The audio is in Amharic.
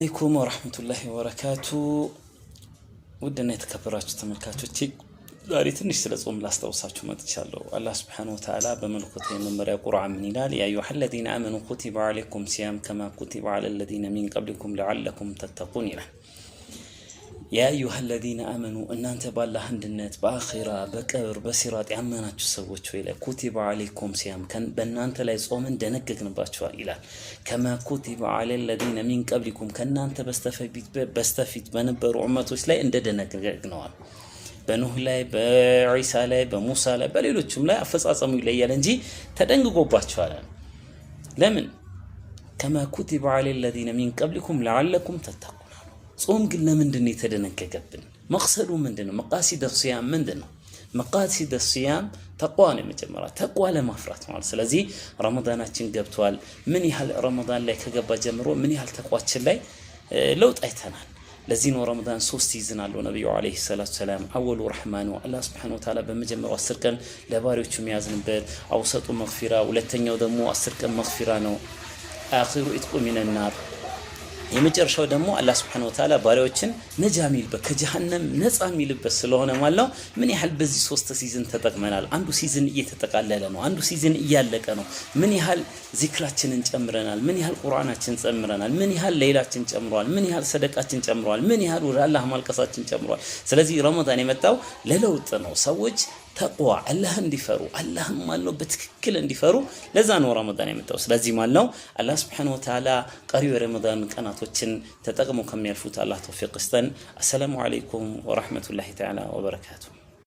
عليكم ورحمة الله وبركاته. ودنا يتكبراتو تملكاتوچي ዛሬ ትንሽ ስለ ጾም ላስታውሳችሁ መጥቻለሁ። አላህ Subhanahu Wa Ta'ala በመልእክቱ የመመሪያ ቁርአን ምን ይላል? ያ አዩሀ الذين آمنوا كتب عليكم الصيام كما كتب على الذين من قبلكم لعلكم تتقون ይላል። ያ አዩሀ الذين آمنوا እናንተ ባላህ አንድነት በአኺራ በቀብር በሲራጥ ያመናችሁ ሰዎች ወይ كتب عليكم الصيام በእናንተ ላይ ጾምን ደነገግንባችኋል ይላል። كما كتب على الذين من قبلكم ከእናንተ በስተፊት በነበሩ ኡመቶች ላይ እንደደነገግነዋል። በኑህ ላይ በኢሳ ላይ በሙሳ ላይ በሌሎችም ላይ አፈጻጸሙ ይለያል እንጂ ተደንግጎባቸዋል። ለምን كما كتب على الذين من قبلكم لعلكم تتقون። ጾም ግን ለምንድነው የተደነገገብን? መቅሰዱ ምንድነው? መቃሲድ الصيام ምንድነው? መቃሲድ الصيام ተቅዋ ነው። መጀመሪያ ተቅዋ ለማፍራት ማለት። ስለዚህ ረመዳናችን ገብቷል። ምን ያህል ረመዳን ላይ ከገባ ጀምሮ ምን ያህል ተቅዋችን ላይ ለውጥ አይተናል። ለዚህ ነው ረመዳን 3 ሲዝን አለው። ነብዩ አለይሂ ሰላቱ ሰላም አወሉ ረህማኑ አላህ Subhanahu Wa Ta'ala በመጀመሪያው 10 ቀን ለባሪዎቹ የሚያዝንበት፣ አውሰጡ መግፊራ፣ ሁለተኛው ደግሞ 10 ቀን መግፊራ ነው። አኺሩ ኢትቁ ሚነናር፣ የመጨረሻው ደግሞ አላህ Subhanahu Wa Ta'ala ባሪዎችን ነጃ ሚልበት ከጀሃነም ነፃ ሚልበት ስለሆነ ማለት ነው። ምን ያህል በዚህ 3 ሲዝን ተጠቅመናል። አንዱ ሲዝን እየተጠቃለለ ነው፣ አንዱ ሲዝን እያለቀ ነው። ምን ያህል ዚክራችንን ጨምረናል፣ ምን ያህል ቁርአናችን ጨምረናል፣ ምን ያህል ሌላችን ጨምሯል፣ ምን ያህል ሰደቃችን ጨምሯል፣ ምን ያህል ወደ አላህ ማልቀሳችን ጨምሯል። ስለዚህ ረመዳን የመጣው ለለውጥ ነው። ሰዎች ተቅዋ አላህ እንዲፈሩ አላህ ማለት በትክክል እንዲፈሩ ለዛ ነው ረመዳን የመጣው። ስለዚህ ማለት ነው አላህ Subhanahu Wa Ta'ala ቀሪው ረመዳን ቀናቶችን ተጠቅሞ ከሚያልፉት አላህ ተውፊቅ ይስጠን። አሰላሙ አለይኩም ወራህመቱላሂ ተዓላ ወበረካቱ።